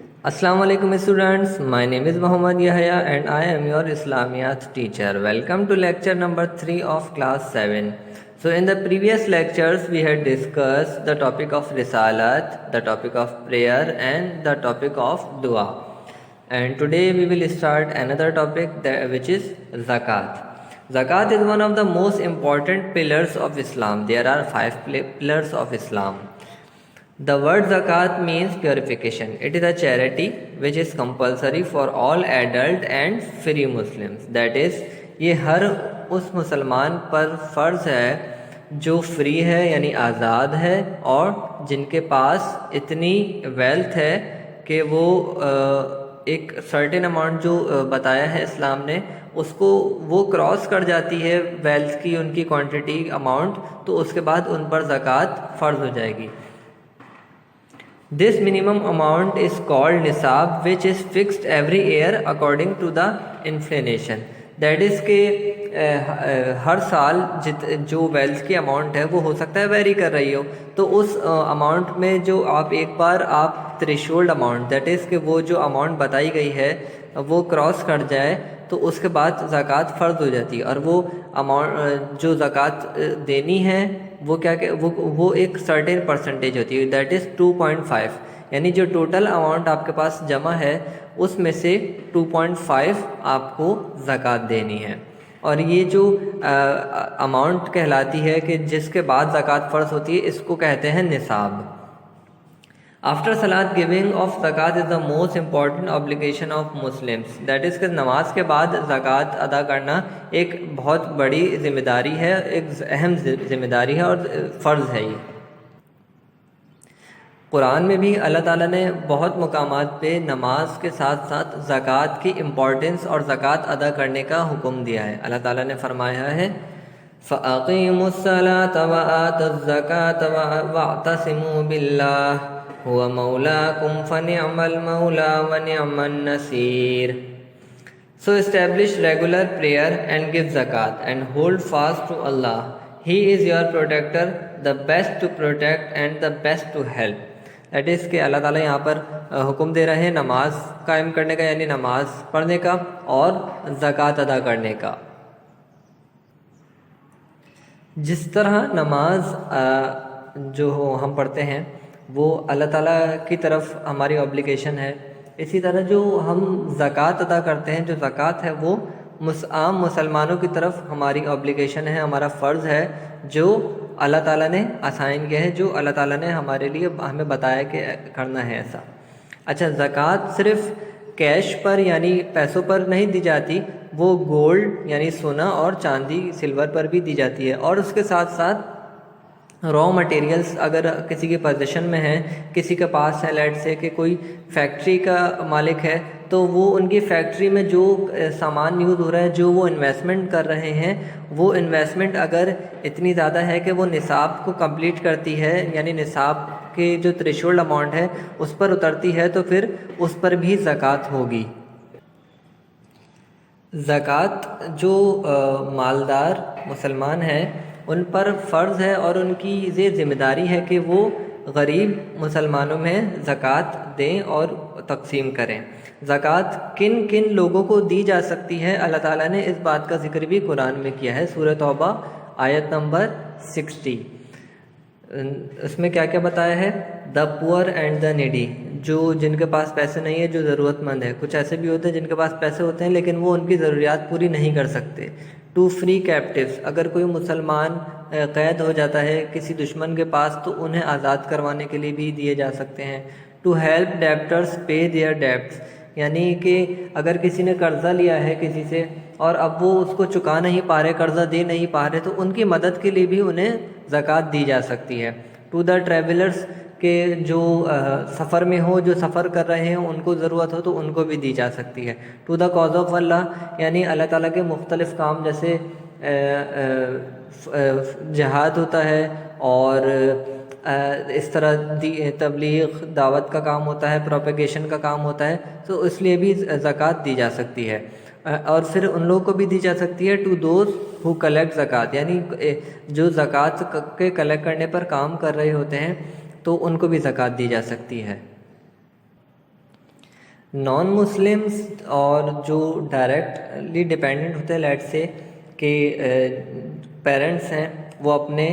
Assalamu alaikum students, my name is Muhammad Yahya and I am your Islamiyat teacher. Welcome to lecture number 3 of class 7. So in the previous lectures we had discussed the topic of Risalat, the topic of prayer and the topic of dua. And today we will start another topic which is Zakat. Zakat is one of the most important pillars of Islam. There are 5 pillars of Islam. The word zakat means purification. It is a charity which is compulsory for all adult and free Muslims. That is, یہ ہر اس مسلمان پر فرض ہے جو free ہے یعنی آزاد ہے اور جن کے پاس اتنی ویلتھ ہے کہ وہ ایک سرٹن اماؤنٹ جو بتایا ہے اسلام نے اس کو وہ کراس کر جاتی ہے ویلتھ کی ان کی کوانٹٹی اماؤنٹ، تو اس کے بعد ان پر زکوٰۃ فرض ہو جائے گی. This minimum amount is called nisab, which is fixed every year according to the inflation. That is کہ ہر سال جو ویلتھ کی اماؤنٹ ہے وہ ہو سکتا ہے ویری کر رہی ہو، تو اس اماؤنٹ میں جو آپ ایک بار آپ تھریشولڈ اماؤنٹ، دیٹ از کہ وہ جو اماؤنٹ بتائی گئی ہے وہ کراس کر جائے تو اس کے بعد زکوٰۃ فرض ہو جاتی ہے. اور وہ اماؤنٹ جو زکوٰۃ دینی ہے وہ کیا کہ وہ ایک سرٹین پرسنٹیج ہوتی ہے، دیٹ از 2.5، یعنی جو ٹوٹل اماؤنٹ آپ کے پاس جمع ہے اس میں سے 2.5 آپ کو زکوٰۃ دینی ہے. اور یہ جو اماؤنٹ کہلاتی ہے کہ جس کے بعد زکوٰۃ فرض ہوتی ہے اس کو کہتے ہیں نصاب. After salat, giving of zakat is the most important obligation of Muslims. That is کہ نماز کے بعد زکوٰۃ ادا کرنا ایک بہت بڑی ذمہ داری ہے، ایک اہم ذمہ داری ہے اور فرض ہے. یہ قرآن میں بھی اللہ تعالیٰ نے بہت مقامات پہ نماز کے ساتھ ساتھ زکوٰۃ کی امپورٹنس اور زکوٰۃ ادا کرنے کا حکم دیا ہے. اللہ تعالیٰ نے فرمایا ہے فَأَقِيمُوا الصَّلَاةَ وَآتُوا الزَّكَاةَ وَاعْتَصِمُوا بِاللَّهِ هُوَ مَوْلَاكُمْ فَنِعْمَ الْمَوْلَى وَنِعْمَ النَّصِيرُ. So establish regular prayer and give zakat and hold fast to Allah. He is your protector, the best to protect and the best to help. That is کہ اللہ تعالیٰ یہاں پر حکم دے رہے ہیں نماز قائم کرنے کا، یعنی نماز پڑھنے کا اور زکوٰۃ ادا کرنے کا. جس طرح نماز جو ہم پڑھتے ہیں وہ اللہ تعالیٰ کی طرف ہماری اوبلیگیشن ہے، اسی طرح جو ہم زکوٰۃ ادا کرتے ہیں، جو زکوٰۃ ہے وہ عام مسلمانوں کی طرف ہماری اوبلیگیشن ہے، ہمارا فرض ہے جو اللہ تعالیٰ نے اسائن کیا ہے، جو اللہ تعالیٰ نے ہمارے لیے ہمیں بتایا کہ کرنا ہے ایسا. اچھا، زکوٰۃ صرف کیش پر یعنی پیسوں پر نہیں دی جاتی، وہ گولڈ یعنی سونا اور چاندی سلور پر بھی دی جاتی ہے. اور اس کے ساتھ ساتھ را مٹیریلز اگر کسی کے پوزیشن میں ہیں، کسی کے پاس ہے، لیٹ سے کہ کوئی فیکٹری کا مالک ہے، تو وہ ان کی فیکٹری میں جو سامان یوز ہو رہا ہے، جو وہ انویسٹمنٹ کر رہے ہیں، وہ انویسٹمنٹ اگر اتنی زیادہ ہے کہ وہ نصاب کو کمپلیٹ کرتی ہے، یعنی نصاب کے جو تھریشولڈ اماؤنٹ ہے اس پر اترتی ہے، تو پھر اس پر بھی زکوٰۃ ہوگی. زکوٰۃ جو مالدار مسلمان ہیں ان پر فرض ہے اور ان کی یہ ذمہ داری ہے کہ وہ غریب مسلمانوں میں زکوٰۃ دیں اور تقسیم کریں. زکوٰۃ کن کن لوگوں کو دی جا سکتی ہے، اللہ تعالیٰ نے اس بات کا ذکر بھی قرآن میں کیا ہے. سورہ توبہ آیت نمبر 60، اس میں کیا کیا بتایا ہے؟ دا پور اینڈ دا نیڈی، جو جن کے پاس پیسے نہیں ہیں، جو ضرورت مند ہے. کچھ ایسے بھی ہوتے ہیں جن کے پاس پیسے ہوتے ہیں لیکن وہ ان کی ضروریات پوری نہیں کر سکتے. ٹو فری کیپٹیوز، اگر کوئی مسلمان قید ہو جاتا ہے کسی دشمن کے پاس تو انہیں آزاد کروانے کے لیے بھی دیے جا سکتے ہیں. ٹو ہیلپ ڈیپٹرز پے دیئر ڈیپٹس، یعنی کہ اگر کسی نے قرضہ لیا ہے کسی سے اور اب وہ اس کو چکا نہیں پا رہے، قرضہ دے نہیں پا رہے، تو ان کی مدد کے لیے بھی انہیں زکوٰۃ دی جا سکتی ہے. ٹو دا ٹریولرز، کہ جو سفر میں ہو، جو سفر کر رہے ہیں، ان کو ضرورت ہو تو ان کو بھی دی جا سکتی ہے. ٹو دا کاز آف اللہ، یعنی اللہ تعالیٰ کے مختلف کام جیسے جہاد ہوتا ہے اور اس طرح تبلیغ دعوت کا کام ہوتا ہے، پروپیگیشن کا کام ہوتا ہے، تو اس لیے بھی زکوٰۃ دی جا سکتی ہے. اور پھر ان لوگوں کو بھی دی جا سکتی ہے ٹو دوز ہو کلیکٹ زکوٰۃ، یعنی جو زکوٰۃ کے کلیکٹ کرنے پر کام کر رہے ہوتے ہیں تو ان کو بھی زکوٰۃ دی جا سکتی ہے. نان مسلمس اور جو ڈائریکٹلی ڈپینڈنٹ ہوتے ہیں، لیٹ سے کہ پیرنٹس ہیں، وہ اپنے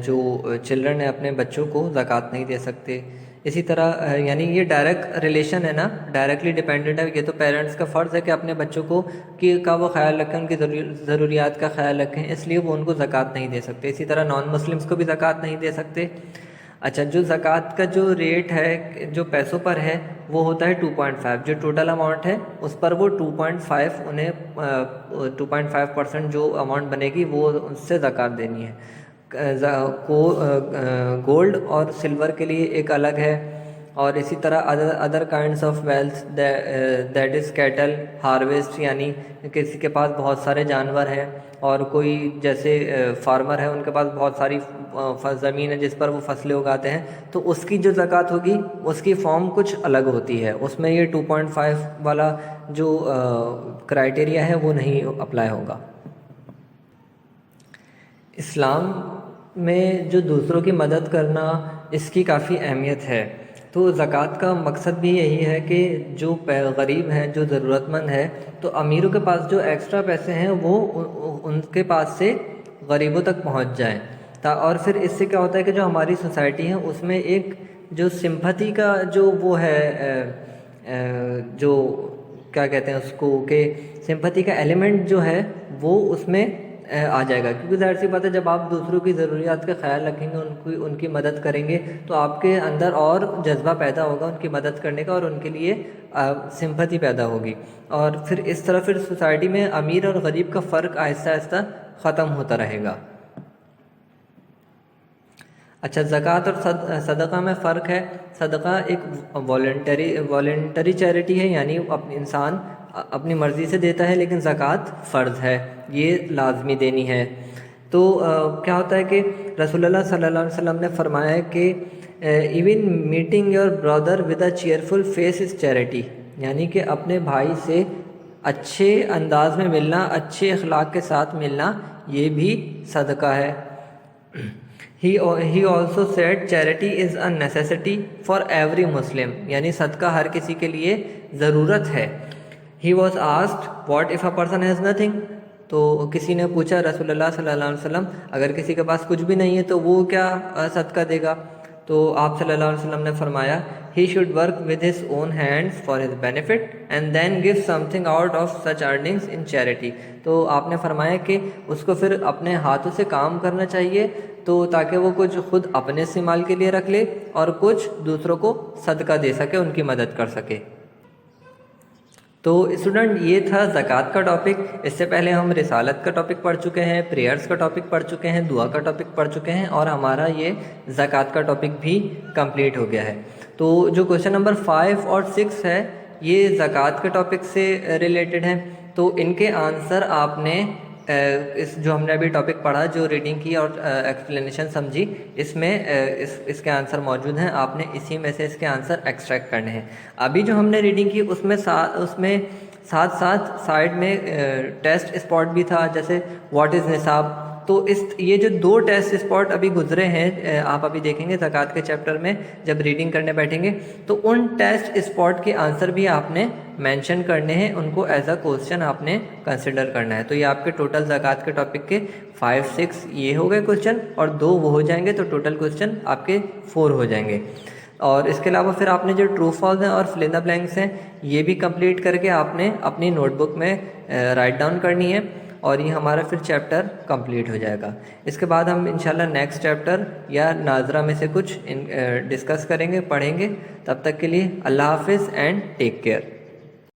جو چلڈرن ہیں اپنے بچوں کو زکوٰۃ نہیں دے سکتے. اسی طرح یعنی یہ ڈائریکٹ ریلیشن ہے نا، ڈائریکٹلی ڈپینڈنٹ ہے. یہ تو پیرنٹس کا فرض ہے کہ اپنے بچوں کو کا وہ خیال رکھیں، ان کی ضروریات کا خیال رکھیں، اس لیے وہ ان کو زکوٰۃ نہیں دے سکتے. اسی طرح نان مسلمس کو بھی زکوٰۃ نہیں دے سکتے. اچھا، جو زکوٰۃ کا جو ریٹ ہے جو پیسوں پر ہے وہ ہوتا ہے 2.5. جو ٹوٹل اماؤنٹ ہے اس پر وہ 2.5 انہیں 2.5% جو اماؤنٹ بنے گی وہ اس سے زکوٰۃ دینی ہے. گولڈ اور سلور کے لیے ایک الگ ہے. اور اسی طرح other kinds of wealth that is cattle harvest, یعنی کسی کے پاس بہت سارے جانور ہیں اور کوئی جیسے فارمر ہے ان کے پاس بہت ساری زمین ہے جس پر وہ فصلیں اگاتے ہیں، تو اس کی جو زکوٰۃ ہوگی اس کی فارم کچھ الگ ہوتی ہے. اس میں یہ 2.5 والا جو کرائٹیریا ہے وہ نہیں اپلائی ہوگا. اسلام میں جو دوسروں کی مدد کرنا اس کی کافی اہمیت ہے. تو زکوٰۃ کا مقصد بھی یہی ہے کہ جو غریب ہیں، جو ضرورت مند ہے، تو امیروں کے پاس جو ایکسٹرا پیسے ہیں وہ ان کے پاس سے غریبوں تک پہنچ جائیں. اور پھر اس سے کیا ہوتا ہے کہ جو ہماری سوسائٹی ہے اس میں ایک جو سمپتھی کا جو وہ ہے جو کیا کہتے ہیں اس کو، کہ سمپتھی کا ایلیمنٹ جو ہے وہ اس میں آ جائے گا. کیونکہ ظاہر سی بات ہے جب آپ دوسروں کی ضروریات کا خیال رکھیں گے، ان کی مدد کریں گے، تو آپ کے اندر اور جذبہ پیدا ہوگا ان کی مدد کرنے کا اور ان کے لیے سمپتھی پیدا ہوگی. اور پھر اس طرح پھر سوسائٹی میں امیر اور غریب کا فرق آہستہ آہستہ ختم ہوتا رہے گا. اچھا، زکوٰۃ اور صدقہ میں فرق ہے. صدقہ ایک والنٹری چیریٹی ہے، یعنی انسان اپنی مرضی سے دیتا ہے، لیکن زکوٰۃ فرض ہے، یہ لازمی دینی ہے. تو کیا ہوتا ہے کہ رسول اللہ صلی اللہ علیہ وسلم نے فرمایا ہے کہ even meeting your brother with a cheerful face is charity, یعنی کہ اپنے بھائی سے اچھے انداز میں ملنا، اچھے اخلاق کے ساتھ ملنا، یہ بھی صدقہ ہے. He also said charity is a necessity for every Muslim، یعنی صدقہ ہر کسی کے لیے ضرورت ہے. He was asked what if a person has nothing، تو کسی نے پوچھا رسول اللہ صلی اللہ علیہ وسلم اگر کسی کے پاس کچھ بھی نہیں ہے تو وہ کیا صدقہ دے گا؟ تو آپ صلی اللہ علیہ وسلم نے فرمایا he should work with his own hands for his benefit and then give something out of such earnings in charity. تو آپ نے فرمایا کہ اس کو پھر اپنے ہاتھوں سے کام کرنا چاہیے تو تاکہ وہ کچھ خود اپنے استعمال کے لیے رکھ لے اور کچھ دوسروں کو صدقہ دے سکے، ان کی مدد کر سکے. تو اسٹوڈنٹ یہ تھا زکوٰۃ کا ٹاپک. اس سے پہلے ہم رسالت کا ٹاپک پڑھ چکے ہیں، پریئرز کا ٹاپک پڑھ چکے ہیں، دعا کا ٹاپک پڑھ چکے ہیں، اور ہمارا یہ زکوٰۃ کا ٹاپک بھی کمپلیٹ ہو گیا ہے. تو جو کویشچن نمبر 5 اور 6 ہے یہ زکوٰۃ کے ٹاپک سے ریلیٹڈ ہیں. تو ان کے آنسر آپ نے اس جو ہم نے ابھی ٹاپک پڑھا، جو ریڈنگ کی اور ایکسپلینیشن سمجھی، اس میں اس کے آنسر موجود ہیں. آپ نے اسی میں سے اس کے آنسر ایکسٹریکٹ کرنے ہیں. ابھی جو ہم نے ریڈنگ کی اس میں ساتھ سائڈ میں ٹیسٹ اسپاٹ بھی تھا، جیسے واٹ از نصاب. تو یہ جو 2 ٹیسٹ اسپاٹ ابھی گزرے ہیں، آپ ابھی دیکھیں گے زکوٰۃ کے چیپٹر میں جب ریڈنگ کرنے بیٹھیں گے، تو ان ٹیسٹ اسپاٹ کے آنسر بھی آپ نے مینشن کرنے ہیں، ان کو ایز اے کوسچن آپ نے کنسیڈر کرنا ہے. تو یہ آپ کے ٹوٹل زکوٰۃ کے ٹاپک کے 5 6 یہ ہو گئے کوسچن، اور 2 وہ ہو جائیں گے، تو ٹوٹل کوسچن آپ کے 4 ہو جائیں گے. اور اس کے علاوہ پھر آپ نے جو ٹرو فالس ہیں اور فل ان دی بلینکس ہیں یہ بھی کمپلیٹ کر کے آپ نے اپنی نوٹ بک میں رائٹ ڈاؤن کرنی ہے، اور یہ ہمارا پھر چیپٹر کمپلیٹ ہو جائے گا. اس کے بعد ہم انشاءاللہ نیکسٹ چیپٹر یا ناظرہ میں سے کچھ ڈسکس کریں گے، پڑھیں گے. تب تک کے لیے اللہ حافظ اینڈ ٹیک کیئر.